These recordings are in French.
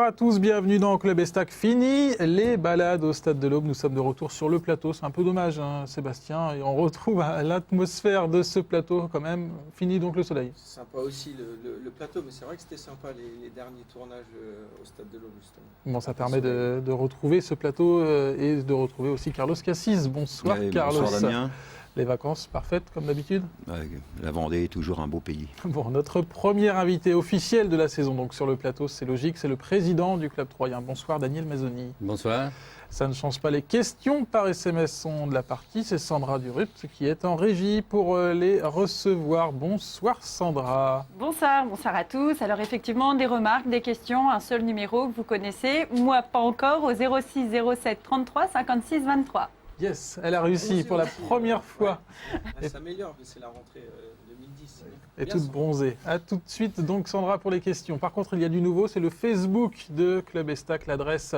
à tous, bienvenue dans Club Estac. Fini les balades au Stade de l'Aube. Nous sommes de retour sur le plateau. C'est un peu dommage, hein, Sébastien. Et on retrouve l'atmosphère de ce plateau quand même. Fini donc le soleil. C'est sympa aussi le plateau, mais c'est vrai que c'était sympa les derniers tournages au Stade de l'Aube justement. Bon, ça permet de retrouver ce plateau et de retrouver aussi Carlos Cassis. Bonsoir Carlos. Bonsoir Damien. Les vacances parfaites comme d'habitude. La Vendée est toujours un beau pays. Bon, notre premier invité officiel de la saison donc sur le plateau, c'est logique, c'est le président du club troyen. Bonsoir Daniel Mazzoni. Bonsoir. Ça ne change pas, les questions par SMS sont de la partie. C'est Sandra Durupt qui est en régie pour les recevoir. Bonsoir Sandra. Bonsoir à tous. Alors effectivement, des remarques, des questions, un seul numéro que vous connaissez. Moi, pas encore, au 06 07 33 56 23. Yes, elle a réussi pour la première fois. Elle s'améliore, mais c'est la rentrée 2010. Et toute bronzée. A tout de suite donc Sandra pour les questions. Par contre, il y a du nouveau, c'est le Facebook de Club Estac. L'adresse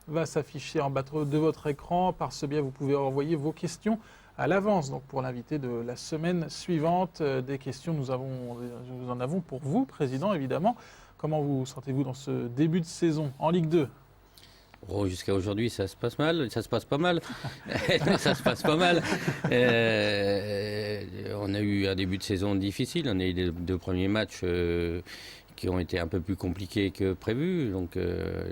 va s'afficher en bas de votre écran. Par ce biais, vous pouvez envoyer vos questions à l'avance. Donc pour l'invité de la semaine suivante, des questions, nous en avons pour vous, Président, évidemment. Comment vous sentez-vous dans ce début de saison en Ligue 2 ? Oh, jusqu'à aujourd'hui, ça se passe mal, ça se passe pas mal. Ça se passe pas mal. On a eu un début de saison difficile. On a eu les deux premiers matchs qui ont été un peu plus compliqués que prévu. Donc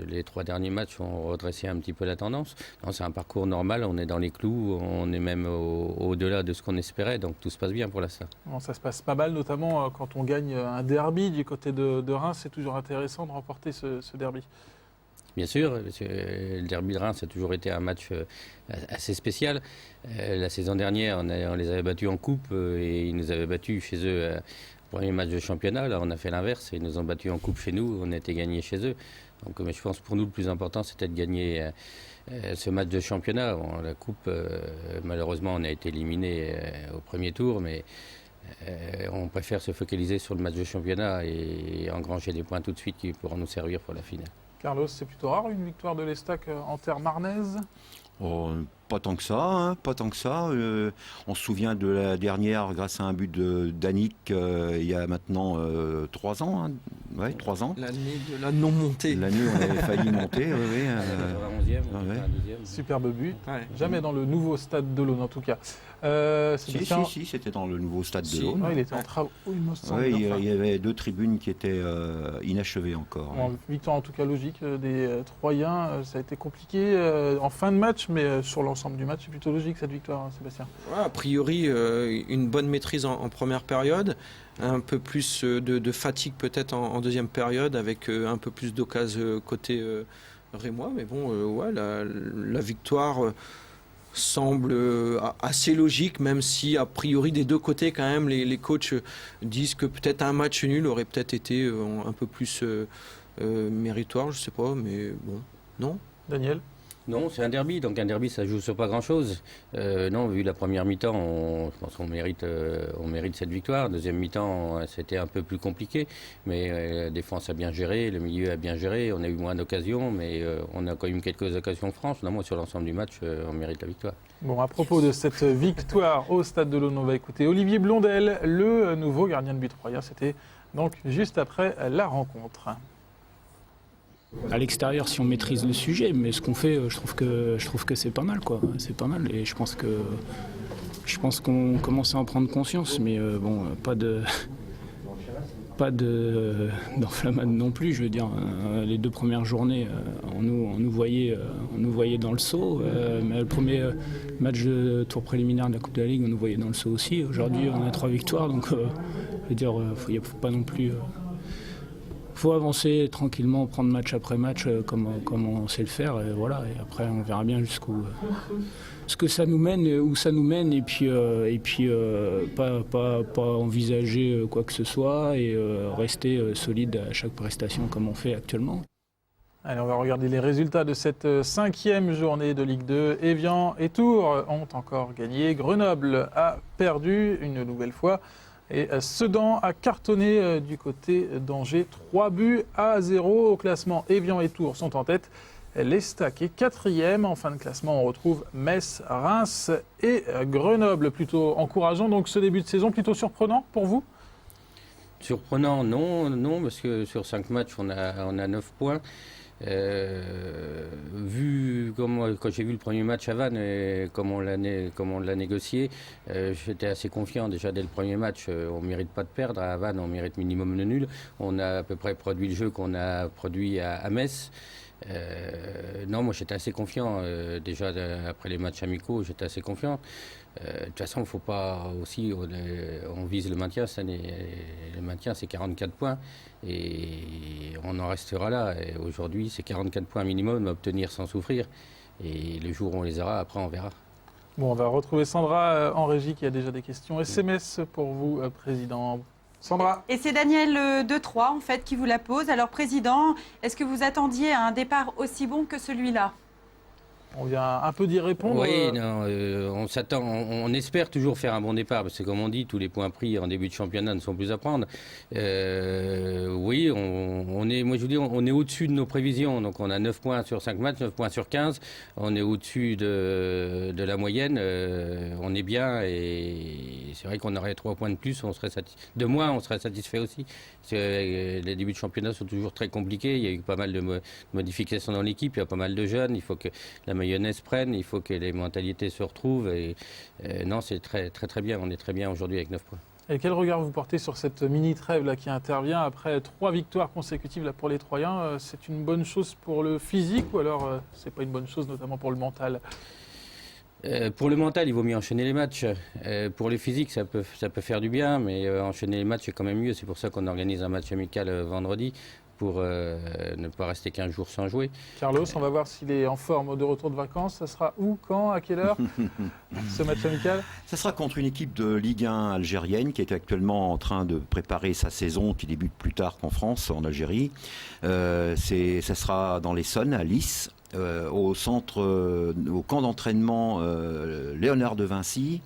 les trois derniers matchs ont redressé un petit peu la tendance. Non, c'est un parcours normal, on est dans les clous, on est même au-delà de ce qu'on espérait. Donc tout se passe bien pour l'instant. Bon, ça se passe pas mal, notamment quand on gagne un derby du côté de Reims. C'est toujours intéressant de remporter ce derby. Bien sûr, le derby de Reims a toujours été un match assez spécial. La saison dernière, on les avait battus en coupe et ils nous avaient battus chez eux au premier match de championnat. Là, on a fait l'inverse, ils nous ont battus en coupe chez nous, on a été gagnés chez eux. Donc, mais je pense pour nous, le plus important, c'était de gagner ce match de championnat. Bon, la coupe, malheureusement, on a été éliminé au premier tour, mais on préfère se focaliser sur le match de championnat et engranger des points tout de suite qui pourront nous servir pour la finale. Carlos, c'est plutôt rare une victoire de l'Estac en terre marnaise ? Oh, pas tant que ça, hein, pas tant que ça. On se souvient de la dernière grâce à un but d'Annick il y a maintenant 3 ans. Hein. Ouais, 3 ans. L'année de la non-montée. L'année où on avait failli monter. Ouais. Superbe but. Ouais. Jamais dans le nouveau stade de l'Aune en tout cas. Si, c'était dans le nouveau stade de l'Aune. Ouais, il était en travaux, il me semble. Il y avait 2 tribunes qui étaient inachevées encore. Bon, victoire en tout cas logique des Troyens. Ça a été compliqué en fin de match, mais sur l'ensemble du match, c'est plutôt logique cette victoire, hein, Sébastien. Ouais, a priori, une bonne maîtrise en première période, un peu plus de fatigue peut-être en deuxième période, avec un peu plus d'occasions côté rémois. Mais bon, la victoire semble assez logique, même si a priori des deux côtés quand même les coachs disent que peut-être un match nul aurait peut-être été un peu plus méritoire, je sais pas, mais bon, non. Daniel ? Non, c'est un derby, donc un derby ça joue sur pas grand-chose. Non, vu la première mi-temps, je pense qu'on mérite cette victoire. Deuxième mi-temps, c'était un peu plus compliqué, mais la défense a bien géré, le milieu a bien géré, on a eu moins d'occasions, mais on a quand même quelques occasions franches. Non, moi, sur l'ensemble du match, on mérite la victoire. Bon, à propos de cette victoire au Stade de l'Aune, on va écouter Olivier Blondel, le nouveau gardien de but troyen. C'était donc juste après la rencontre. À l'extérieur, si on maîtrise le sujet, mais ce qu'on fait, je trouve que c'est pas mal, quoi. C'est pas mal, et je pense qu'on commence à en prendre conscience, mais bon, pas d'enflammade non plus. Je veux dire, les 2 premières journées, on nous voyait dans le seau. Mais le premier match de tour préliminaire de la Coupe de la Ligue, on nous voyait dans le seau aussi. Aujourd'hui, on a 3 victoires, donc je veux dire, il ne faut pas non plus. Faut avancer tranquillement, prendre match après match comme on sait le faire, et voilà. Et après, on verra bien jusqu'où ce que ça nous mène, où ça nous mène, et puis pas envisager quoi que ce soit et rester solide à chaque prestation comme on fait actuellement. Allez, on va regarder les résultats de cette 5e journée de Ligue 2. Évian et Tours ont encore gagné. Grenoble a perdu une nouvelle fois. Et Sedan a cartonné du côté d'Angers. 3-0 au classement. Évian et Tours sont en tête. L'Estac est 4e. En fin de classement, on retrouve Metz, Reims et Grenoble. Plutôt encourageant, donc ce début de saison, plutôt surprenant pour vous ? Surprenant, non, parce que sur 5 matchs, on a 9 points. Quand j'ai vu le premier match à Vannes et comment on l'a négocié, j'étais assez confiant déjà dès le premier match. On ne mérite pas de perdre. À Vannes, on mérite minimum le nul. On a à peu près produit le jeu qu'on a produit à Metz. Non, moi j'étais assez confiant. Déjà après les matchs amicaux, j'étais assez confiant. De toute façon, il ne faut pas aussi. On vise le maintien cette année. Le maintien, c'est 44 points. Et on en restera là. Et aujourd'hui, c'est 44 points minimum à obtenir sans souffrir. Et le jour où on les aura, après, on verra. Bon, on va retrouver Sandra en régie qui a déjà des questions. SMS pour vous, Président. Sandra. Et c'est Daniel de Troyes, en fait, qui vous la pose. Alors, Président, est-ce que vous attendiez à un départ aussi bon que celui-là ? On vient un peu d'y répondre. Oui, non, on s'attend, on espère toujours faire un bon départ, parce que comme on dit, tous les points pris en début de championnat ne sont plus à prendre. Oui, moi je vous dis, on est au-dessus de nos prévisions, donc on a 9 points sur 5 matchs, 9 points sur 15, on est au-dessus de la moyenne, on est bien, et c'est vrai qu'on aurait 3 points de plus, de moins, on serait satisfait aussi. Parce que les débuts de championnat sont toujours très compliqués, il y a eu pas mal de modifications dans l'équipe, il y a pas mal de jeunes, il faut que la mayonnaise prenne, il faut que les mentalités se retrouvent. Et non, c'est très, très, très bien. On est très bien aujourd'hui avec 9 points. Et quel regard vous portez sur cette mini-trêve là, qui intervient après 3 victoires consécutives là, pour les Troyens? C'est une bonne chose pour le physique ou alors c'est pas une bonne chose, notamment pour le mental? Pour le mental, il vaut mieux enchaîner les matchs. Pour le physique, ça peut faire du bien, mais enchaîner les matchs, c'est quand même mieux. C'est pour ça qu'on organise un match amical vendredi, pour ne pas rester 15 jours sans jouer. Carlos, on va voir s'il est en forme de retour de vacances. Ça sera où, quand, à quelle heure, ce match amical? Ça sera contre une équipe de Ligue 1 algérienne qui est actuellement en train de préparer sa saison, qui débute plus tard qu'en France, en Algérie. Ça sera dans l'Essonne, à Lys, au camp d'entraînement Léonard de Vinci.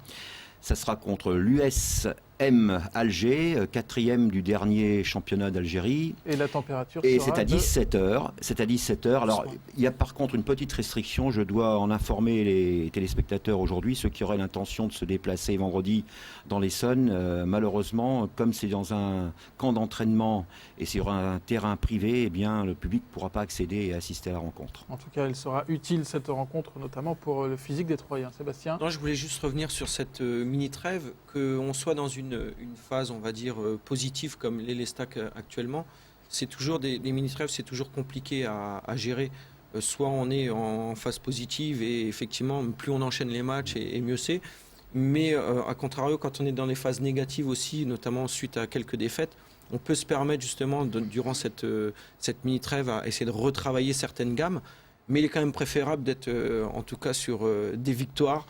Ça sera contre l'USM Alger, 4e du dernier championnat d'Algérie. Et la température Et sera c'est à 17h. C'est à 17h. Alors, il y a par contre une petite restriction. Je dois en informer les téléspectateurs aujourd'hui. Ceux qui auraient l'intention de se déplacer vendredi dans l'Essonne, malheureusement, comme c'est dans un camp d'entraînement et sur un terrain privé, eh bien, le public ne pourra pas accéder et assister à la rencontre. En tout cas, elle sera utile, cette rencontre, notamment pour le physique des Troyens. Sébastien? Non, je voulais juste revenir sur cette mini-trêve, qu'on soit dans une phase, on va dire, positive comme l'est l'Estac actuellement. C'est toujours des mini-trêves, c'est toujours compliqué à gérer. Soit on est en phase positive et effectivement, plus on enchaîne les matchs et mieux c'est. Mais à contrario, quand on est dans les phases négatives aussi, notamment suite à quelques défaites, on peut se permettre justement, durant cette mini-trêve, à essayer de retravailler certaines gammes. Mais il est quand même préférable d'être, en tout cas, sur des victoires.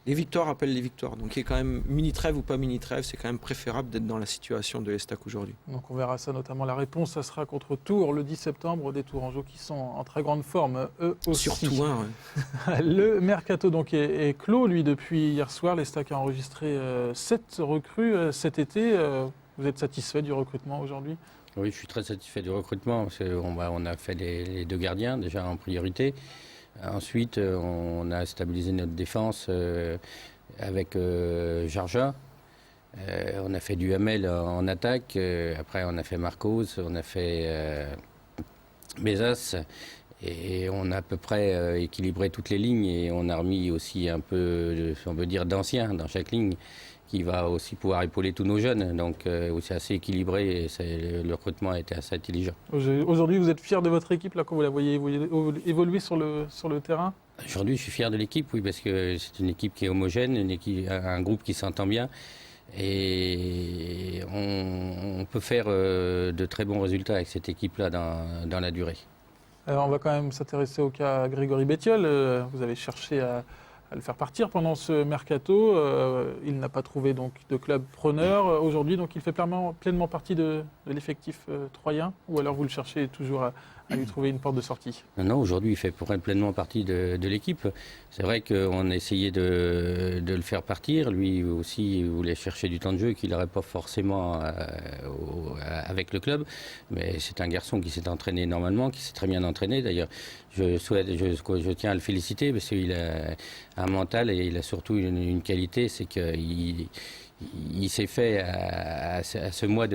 Les victoires appellent les victoires. Donc il est quand même mini-trêve ou pas mini-trêve, c'est quand même préférable d'être dans la situation de l'Estac aujourd'hui. Donc on verra ça, notamment la réponse, ça sera contre Tours le 10 septembre, des Tourangeaux qui sont en très grande forme, eux aussi. Surtout un, ouais. Le mercato donc est clos, lui, depuis hier soir. L'Estac a enregistré 7 recrues cet été. Vous êtes satisfait du recrutement aujourd'hui? Oui, je suis très satisfait du recrutement, parce qu'on a fait les 2 gardiens déjà en priorité. Ensuite, on a stabilisé notre défense avec Jarja. On a fait du Hamel en attaque. Après, on a fait Marcos, on a fait Bezas. Et on a à peu près équilibré toutes les lignes. Et on a remis aussi un peu, on veut dire, d'anciens dans chaque ligne, qui va aussi pouvoir épauler tous nos jeunes. Donc c'est assez équilibré et le recrutement a été assez intelligent. Aujourd'hui, vous êtes fier de votre équipe là, quand vous la voyez évoluer sur le terrain? Aujourd'hui, je suis fier de l'équipe, oui, parce que c'est une équipe qui est homogène, un groupe qui s'entend bien. Et on peut faire de très bons résultats avec cette équipe-là dans la durée. Alors, on va quand même s'intéresser au cas Grégory Bettiol. Vous avez cherché à le faire partir pendant ce mercato. Il n'a pas trouvé donc de club preneur aujourd'hui, donc il fait pleinement partie de l'effectif troyen, ou alors vous le cherchez toujours à lui trouver une porte de sortie? Non, aujourd'hui il fait pleinement partie de l'équipe. C'est vrai qu'on a essayé de le faire partir. Lui aussi il voulait chercher du temps de jeu qu'il n'aurait pas forcément avec le club, mais c'est un garçon qui s'est entraîné normalement, qui s'est très bien entraîné. D'ailleurs, je tiens à le féliciter parce qu'il a un mental et il a surtout une qualité, c'est qu'il s'est fait à ce mois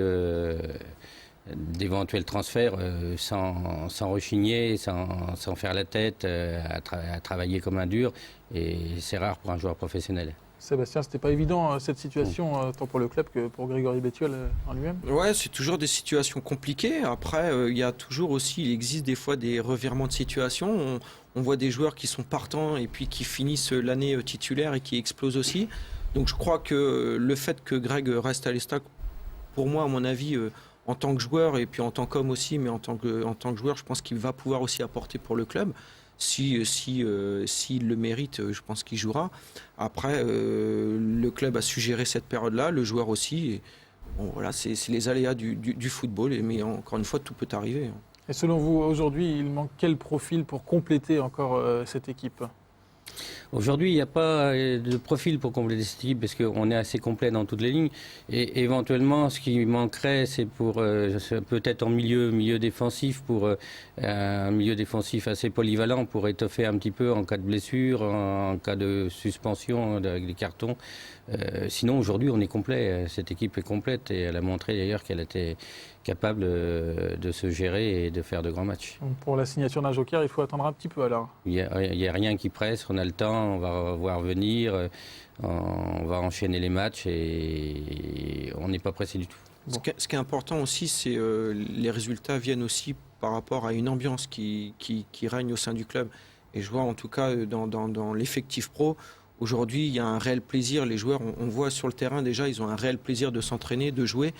d'éventuels transferts sans rechigner, sans faire la tête, à travailler comme un dur. Et c'est rare pour un joueur professionnel. Sébastien, c'était pas évident cette situation, tant pour le club que pour Grégory Bettiol en lui-même. Ouais, c'est toujours des situations compliquées. Après, il y a toujours aussi, il existe des fois des revirements de situation. On voit des joueurs qui sont partants et puis qui finissent l'année titulaire et qui explosent aussi. Donc je crois que le fait que Greg reste à l'Estac, pour moi, à mon avis, en tant que joueur et puis en tant qu'homme aussi, mais en tant que joueur, je pense qu'il va pouvoir aussi apporter pour le club. S'il le mérite, je pense qu'il jouera. Après, le club a su gérer cette période-là, le joueur aussi. Et, bon, voilà, c'est les aléas du football, mais encore une fois, tout peut arriver. Et selon vous, aujourd'hui, il manque quel profil pour compléter encore cette équipe ? Aujourd'hui, il n'y a pas de profil pour compléter cette équipe parce qu'on est assez complet dans toutes les lignes. Et éventuellement, ce qui manquerait, c'est pour peut-être en milieu défensif, pour un milieu défensif assez polyvalent pour étoffer un petit peu en cas de blessure, en cas de suspension avec des cartons. Sinon, aujourd'hui, on est complet. Cette équipe est complète et elle a montré d'ailleurs qu'elle était capable de se gérer et de faire de grands matchs. Donc pour la signature d'un joker, il faut attendre un petit peu alors. Il n'y a rien qui presse, on a le temps, on va voir venir, on va enchaîner les matchs et on n'est pas pressé du tout. Bon. Ce qui est important aussi, c'est les résultats viennent aussi par rapport à une ambiance qui règne au sein du club. Et je vois en tout cas dans l'effectif pro, aujourd'hui il y a un réel plaisir, les joueurs, on voit sur le terrain déjà, ils ont un réel plaisir de s'entraîner, de jouer.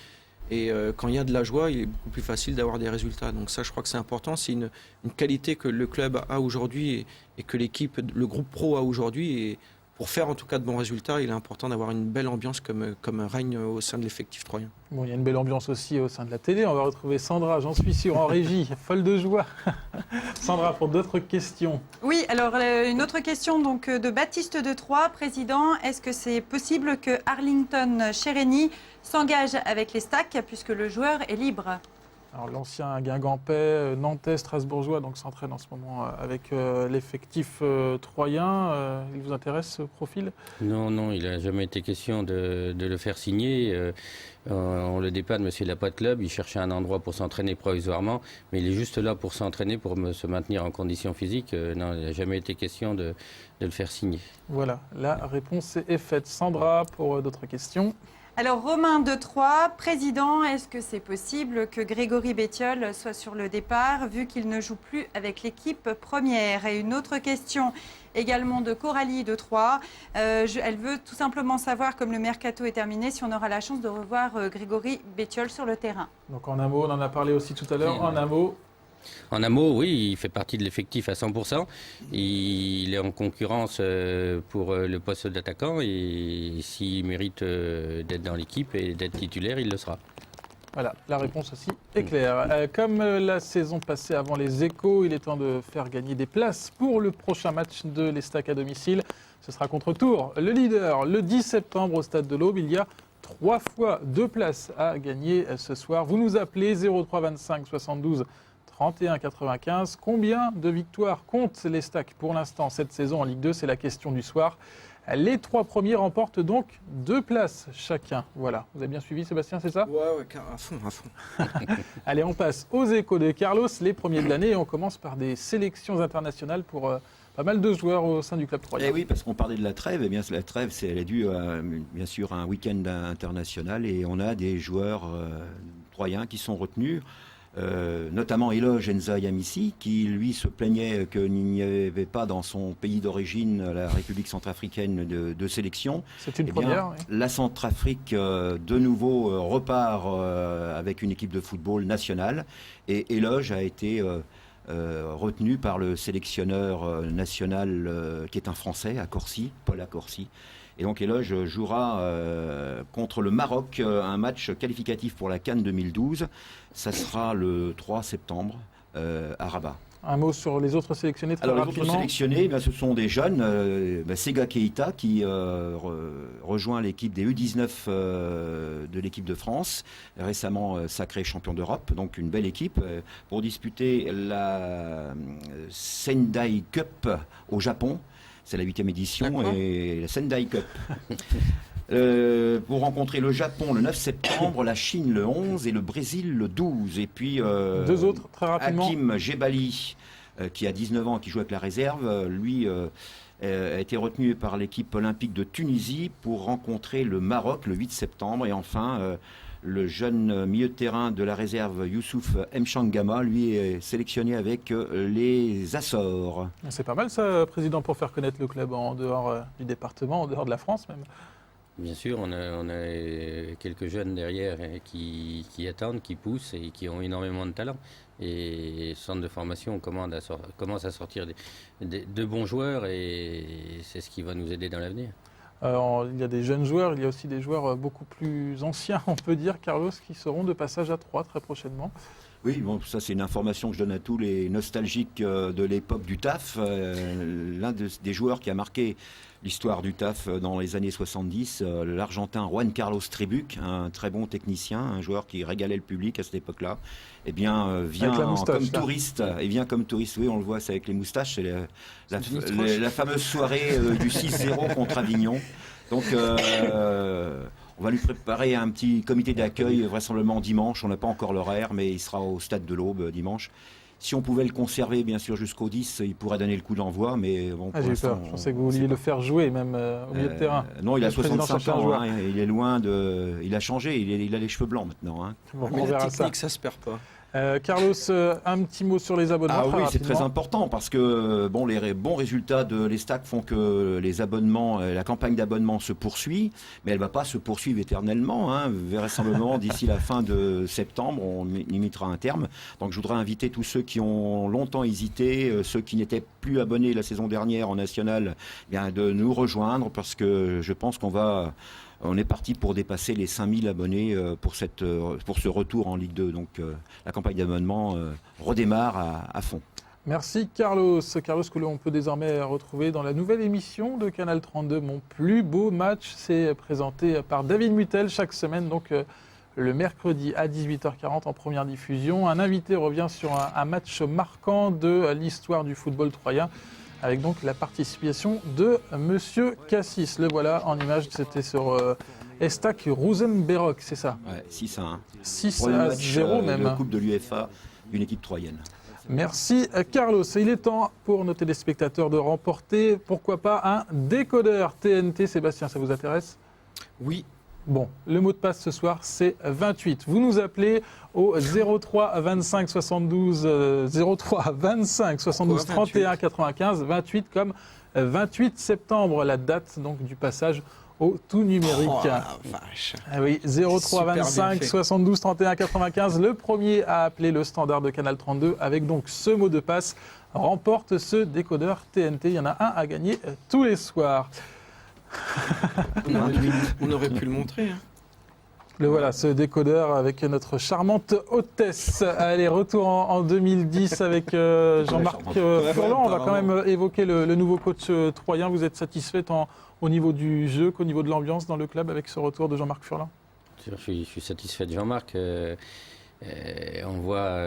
Et quand il y a de la joie, il est beaucoup plus facile d'avoir des résultats. Donc ça, je crois que c'est important. C'est une qualité que le club a aujourd'hui et que l'équipe, le groupe pro a aujourd'hui. Et pour faire en tout cas de bons résultats, il est important d'avoir une belle ambiance comme règne au sein de l'effectif troyen. Bon, il y a une belle ambiance aussi au sein de la télé. On va retrouver Sandra, j'en suis sûr, en régie, folle de joie. Sandra, pour d'autres questions. Oui, alors une autre question donc, de Baptiste de Troyes, président. Est-ce que c'est possible que Arlington Chereny s'engage avec les Stacks puisque le joueur est libre ? Alors l'ancien Guingampais, Nantais, Strasbourgeois, donc s'entraîne en ce moment avec l'effectif troyen. Il vous intéresse ce profil ? Non, il n'a jamais été question de le faire signer. On le dépanne, monsieur, il n'a pas de club, il cherchait un endroit pour s'entraîner provisoirement, mais il est juste là pour s'entraîner, pour se maintenir en condition physique. Non, il n'a jamais été question de le faire signer. Voilà, la réponse est faite. Sandra, pour d'autres questions. Alors Romain de Troyes, président, est-ce que c'est possible que Grégory Bettiol soit sur le départ vu qu'il ne joue plus avec l'équipe première ? Et une autre question également de Coralie de Troyes. Elle veut tout simplement savoir, comme le mercato est terminé, si on aura la chance de revoir Grégory Bettiol sur le terrain. Donc en un mot, on en a parlé aussi tout à l'heure, en un mot. En un mot, oui, il fait partie de l'effectif à 100%. Il est en concurrence pour le poste d'attaquant et s'il mérite d'être dans l'équipe et d'être titulaire, il le sera. Voilà, la réponse aussi est claire. Comme la saison passée avant les Échos, il est temps de faire gagner des places pour le prochain match de l'Estac à domicile. Ce sera contre Tours, le leader, le 10 septembre au Stade de l'Aube. Il y a 3 fois 2 places à gagner ce soir. Vous nous appelez 03 25 72 31 95. Combien de victoires comptent les Stacks pour l'instant cette saison en Ligue 2 ? C'est la question du soir. Les 3 premiers remportent donc 2 places chacun. Voilà. Vous avez bien suivi, Sébastien, c'est ça ? Ouais, à fond. Allez, on passe aux Échos de Carlos, les premiers de l'année. Et on commence par des sélections internationales pour pas mal de joueurs au sein du club troyen. Eh oui, parce qu'on parlait de la trêve. Eh bien, la trêve, elle est due bien sûr à un week-end international. Et on a des joueurs troyens qui sont retenus. Notamment Eloge Nza-Yamissi, qui lui se plaignait qu'il n'y avait pas dans son pays d'origine, la République centrafricaine, de sélection. C'est une première. Oui. La Centrafrique, de nouveau, repart avec une équipe de football nationale. Et Eloge a été retenu par le sélectionneur national, qui est un Français, à Corcy, Paul Accorsi. Et donc Eloge jouera contre le Maroc, un match qualificatif pour la CAN 2012. Ça sera le 3 septembre à Rabat. Un mot sur les autres sélectionnés très rapidement. Les autres sélectionnés, ce sont des jeunes. Sega Keita qui rejoint l'équipe des U19 de l'équipe de France, récemment sacré champion d'Europe, donc une belle équipe, pour disputer la Sendai Cup au Japon. C'est la 8e édition D'accord. et la Sendai Cup. Pour rencontrer le Japon le 9 septembre, la Chine le 11 et le Brésil le 12. Et puis Deux autres, très rapidement. Hakim Jebali, qui a 19 ans, qui joue avec la réserve, lui a été retenu par l'équipe olympique de Tunisie pour rencontrer le Maroc le 8 septembre. Et enfin, le jeune milieu de terrain de la réserve Youssouf Mchangama, lui est sélectionné avec les Açores. C'est pas mal ça, Président, pour faire connaître le club en dehors du département, en dehors de la France même. Bien sûr, on a quelques jeunes derrière qui attendent, qui poussent et qui ont énormément de talent. Et le centre de formation commence à sortir de bons joueurs et c'est ce qui va nous aider dans l'avenir. Il y a des jeunes joueurs, il y a aussi des joueurs beaucoup plus anciens, on peut dire, Carlos, qui seront de passage à 3 très prochainement. Oui, bon, ça c'est une information que je donne à tous les nostalgiques de l'époque du TAF. L'un des joueurs qui a marqué l'histoire du TAF dans les années 70, l'Argentin Juan Carlos Tribuc, un très bon technicien, un joueur qui régalait le public à cette époque-là, eh bien, vient comme touriste. Et vient comme touriste, oui, on le voit, c'est avec les moustaches, c'est la fameuse soirée du 6-0 contre Avignon. Donc, on va lui préparer un petit comité d'accueil, vraisemblablement dimanche. On n'a pas encore l'horaire, mais il sera au stade de l'Aube dimanche. Si on pouvait le conserver, bien sûr, jusqu'au 10, il pourrait donner le coup d'envoi. Mais bon, j'ai eu peur. Je pensais que vous vouliez le faire jouer, même au milieu de terrain. Non, il a 65 ans. Hein, il est loin de. Il a changé. Il a les cheveux blancs maintenant. Hein. Bon, Mais la technique, ça se perd pas. Carlos, un petit mot sur les abonnements. Ah oui, c'est très important parce que bon, les bons résultats de l'Estac font que les abonnements, la campagne d'abonnement se poursuit, mais elle ne va pas se poursuivre éternellement. Hein. Vraisemblablement, d'ici la fin de septembre, on y mettra un terme. Donc je voudrais inviter tous ceux qui ont longtemps hésité, ceux qui n'étaient plus abonnés la saison dernière en national, bien, de nous rejoindre parce que je pense on est parti pour dépasser les 5000 abonnés pour ce retour en Ligue 2. Donc la campagne d'abonnement redémarre à fond. Merci Carlos. Carlos que l'on peut désormais retrouver dans la nouvelle émission de Canal 32. Mon plus beau match, c'est présenté par David Mutel chaque semaine. Donc le mercredi à 18h40 en première diffusion. Un invité revient sur un match marquant de l'histoire du football troyen, avec donc la participation de Monsieur Cassis. Le voilà en image, c'était sur Estac Rosenberg, c'est ça? Ouais, 6-1. 6-0 même. La Coupe de l'UEFA d'une équipe troyenne. Merci Carlos. Il est temps pour nos téléspectateurs de remporter, pourquoi pas, un décodeur TNT. Sébastien, ça vous intéresse? Oui. Bon, le mot de passe ce soir, c'est 28. Vous nous appelez au 03 25 72 31 95, 28 comme 28 septembre, la date donc du passage au tout numérique. Oh la vache. Ah oui, 03 25 72 31 95, le premier à appeler le standard de Canal 32 avec donc ce mot de passe remporte ce décodeur TNT. Il y en a un à gagner tous les soirs. On aurait pu le montrer. Hein. Le voilà, ce décodeur avec notre charmante hôtesse. Allez, retour en 2010 avec Jean-Marc Furlan. On va quand même évoquer le nouveau coach troyen. Vous êtes satisfait au niveau du jeu qu'au niveau de l'ambiance dans le club avec ce retour de Jean-Marc Furlan? Je suis satisfait de Jean-Marc. On voit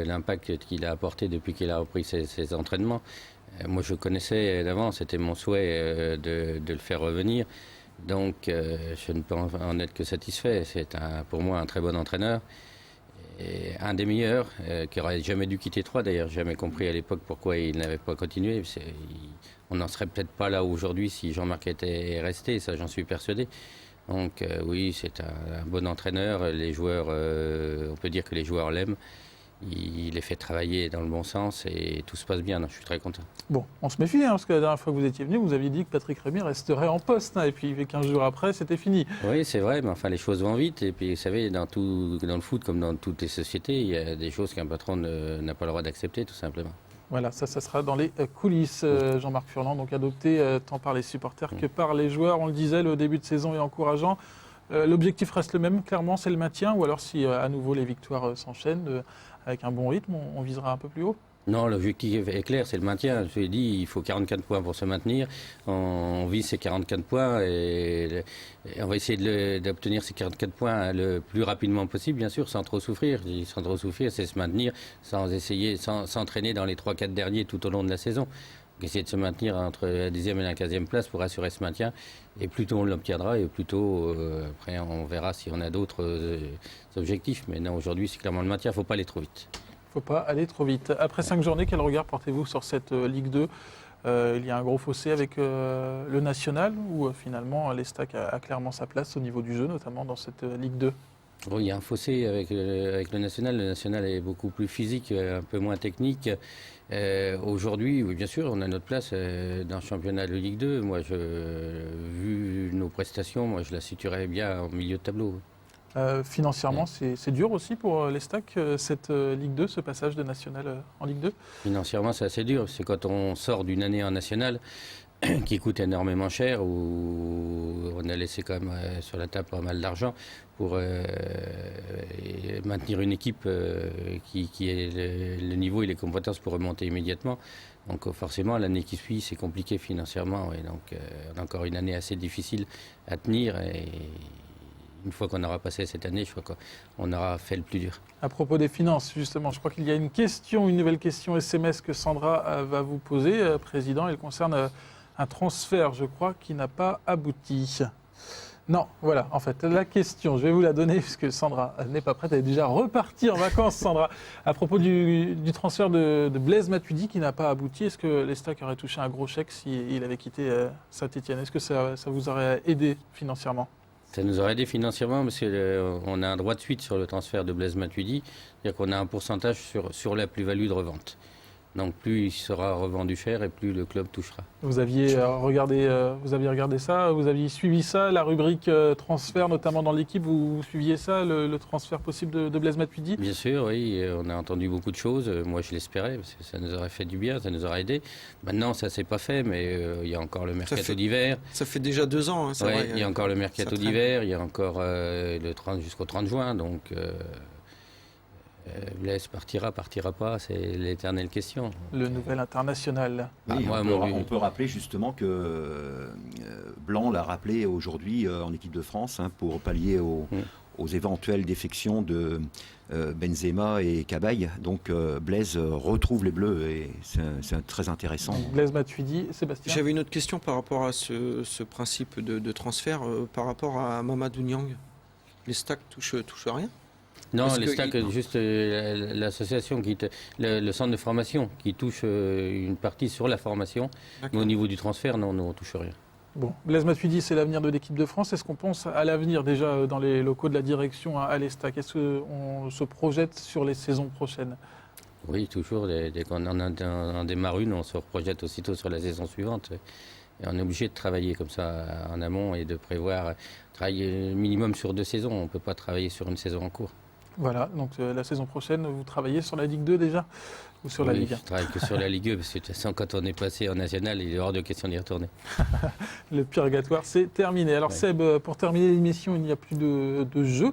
l'impact qu'il a apporté depuis qu'il a repris ses entraînements. Moi, je connaissais d'avant, c'était mon souhait de le faire revenir. Donc, je ne peux en être que satisfait. C'est pour moi un très bon entraîneur. Et un des meilleurs, qui n'aurait jamais dû quitter Troyes. D'ailleurs, j'ai jamais compris à l'époque pourquoi il n'avait pas continué. On n'en serait peut-être pas là aujourd'hui si Jean-Marc était resté, ça j'en suis persuadé. Donc oui, c'est un bon entraîneur. Les joueurs, on peut dire que les joueurs l'aiment. Il les fait travailler dans le bon sens et tout se passe bien, donc je suis très content. Bon, on se méfie, parce que la dernière fois que vous étiez venu, vous aviez dit que Patrick Rémy resterait en poste, et puis 15 jours après, c'était fini. Oui, c'est vrai, mais enfin les choses vont vite, et puis vous savez, dans le foot comme dans toutes les sociétés, il y a des choses qu'un patron n'a pas le droit d'accepter, tout simplement. Voilà, ça sera dans les coulisses, Jean-Marc Furlan, donc adopté tant par les supporters que par les joueurs. On le disait, le début de saison est encourageant. L'objectif reste le même, clairement, c'est le maintien, ou alors si à nouveau les victoires s'enchaînent, avec un bon rythme, on visera un peu plus haut? Non, l'objectif est clair, c'est le maintien. Je l'ai dit, il faut 44 points pour se maintenir. On vise ces 44 points et on va essayer d'obtenir ces 44 points le plus rapidement possible, bien sûr, sans trop souffrir. Sans trop souffrir, c'est se maintenir, sans s'entraîner dans les 3-4 derniers tout au long de la saison. essayer de se maintenir entre la 10e et la 15e place pour assurer ce maintien. Et plus tôt on l'obtiendra, et plus tôt, après on verra si on a d'autres objectifs. Mais non, aujourd'hui c'est clairement le maintien, il ne faut pas aller trop vite. Il ne faut pas aller trop vite. Après 5 journées, quel regard portez-vous sur cette Ligue 2 ? Il y a un gros fossé avec le national, où finalement l'Estac a clairement sa place au niveau du jeu, notamment dans cette Ligue 2. Bon, il y a un fossé avec le national. Le national est beaucoup plus physique, un peu moins technique. Aujourd'hui, oui, bien sûr, on a notre place dans le championnat de Ligue 2. Moi, vu nos prestations, moi, je la situerais bien au milieu de tableau. Financièrement, c'est dur aussi pour l'Estac, cette Ligue 2, ce passage de national en Ligue 2 ? Financièrement, c'est assez dur. C'est quand on sort d'une année en national qui coûte énormément cher, où on a laissé quand même sur la table pas mal d'argent pour maintenir une équipe qui ait le niveau et les compétences pour remonter immédiatement. Donc forcément, l'année qui suit, c'est compliqué financièrement. Et donc on a encore une année assez difficile à tenir. Et une fois qu'on aura passé cette année, je crois qu'on aura fait le plus dur. À propos des finances, justement, je crois qu'il y a une nouvelle question SMS que Sandra va vous poser, Président. Elle concerne un transfert, je crois, qui n'a pas abouti. Non, voilà, en fait, la question, je vais vous la donner puisque Sandra n'est pas prête, elle est déjà repartie en vacances, Sandra. À propos du transfert de Blaise Matuidi qui n'a pas abouti, est-ce que l'Estac aurait touché un gros chèque s'il avait quitté Saint-Étienne ? Est-ce que ça vous aurait aidé financièrement ? Ça nous aurait aidé financièrement parce qu'on a un droit de suite sur le transfert de Blaise Matuidi, c'est-à-dire qu'on a un pourcentage sur la plus-value de revente. Donc plus il sera revendu cher et plus le club touchera. Vous aviez regardé ça, vous aviez suivi ça, la rubrique transfert notamment dans l'équipe, vous suiviez ça, le transfert possible de Blaise Matuidi ? Bien sûr, oui, on a entendu beaucoup de choses. Moi je l'espérais parce que ça nous aurait fait du bien, ça nous aurait aidé. Maintenant ça s'est pas fait, mais il y a encore le mercato d'hiver. Ça fait déjà 2 ans, hein, c'est vrai. Il y a encore le mercato d'hiver, il y a encore jusqu'au 30 juin, donc... Blaise partira pas, c'est l'éternelle question. Le nouvel international. Oui, on peut rappeler justement que Blanc l'a rappelé aujourd'hui en équipe de France pour pallier aux éventuelles défections de Benzema et Cabaye. Donc Blaise retrouve les Bleus et c'est très intéressant. Donc, Blaise Matuidi, Sébastien. J'avais une autre question par rapport à ce principe de transfert, par rapport à Mamadou Niang. l'Estac touche rien? Non, l'Estac, juste l'association, le centre de formation qui touche une partie sur la formation. Mais au niveau du transfert, non, on ne touche rien. Bon, Blaise Matuidi, c'est l'avenir de l'équipe de France. Est-ce qu'on pense à l'avenir déjà dans les locaux de la direction à l'Estac? Est-ce qu'on se projette sur les saisons prochaines? Oui, toujours. Dès qu'on en démarre une, on se projette aussitôt sur la saison suivante. Et on est obligé de travailler comme ça en amont et de prévoir, travailler minimum sur 2 saisons. On ne peut pas travailler sur une saison en cours. Voilà, donc la saison prochaine, vous travaillez sur la Ligue 2 déjà ou sur la Ligue 1? Je travaille que sur la Ligue 2, parce que de toute façon, quand on est passé en national, il est hors de question d'y retourner. Le purgatoire, c'est terminé. Alors Seb, pour terminer l'émission, il n'y a plus de jeu.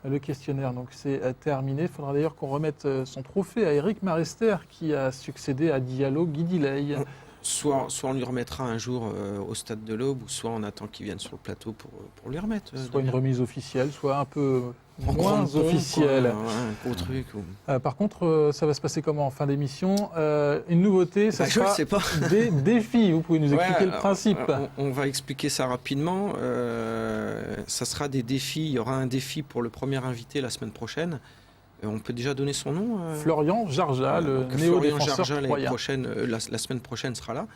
Le questionnaire, donc c'est terminé. Il faudra d'ailleurs qu'on remette son trophée à Eric Marester, qui a succédé à Diallo Guidiley. Soit on lui remettra un jour au stade de l'Aube, ou soit on attend qu'il vienne sur le plateau pour lui remettre. Soit une remise officielle, soit un peu moins officielle. Un gros truc. Par contre, ça va se passer comment en fin d'émission? Une nouveauté, ça sera des défis. Vous pouvez nous expliquer le principe? On va expliquer ça rapidement. Ça sera des défis. Il y aura un défi pour le premier invité la semaine prochaine. On peut déjà donner son nom. Florian Jarja, le néo-défenseur troyen. La semaine prochaine sera là.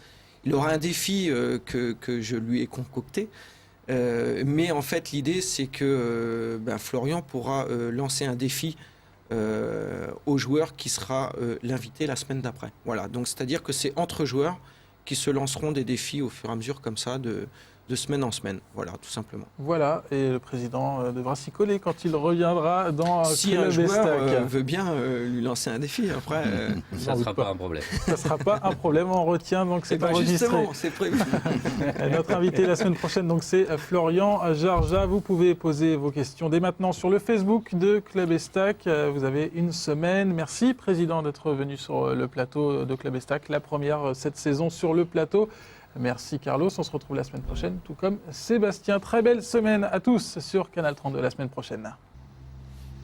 Il aura un défi que je lui ai concocté. Mais en fait, l'idée, c'est que Florian pourra lancer un défi au joueur qui sera l'invité la semaine d'après. Voilà. Donc, c'est-à-dire que c'est entre joueurs qui se lanceront des défis au fur et à mesure comme ça, de semaine en semaine, voilà, tout simplement. Voilà, et le président devra s'y coller quand il reviendra dans si un joueur veut bien lui lancer un défi, après... ça ne sera pas un problème. Ça ne sera pas un problème, on retient, donc c'est enregistré. Justement, c'est prévu. Notre invité la semaine prochaine, donc c'est Florian Jarja. Vous pouvez poser vos questions dès maintenant sur le Facebook de Club Estac. Vous avez une semaine. Merci, président, d'être venu sur le plateau de Club Estac, la première cette saison sur le plateau. Merci Carlos, on se retrouve la semaine prochaine, tout comme Sébastien. Très belle semaine à tous sur Canal 32 la semaine prochaine.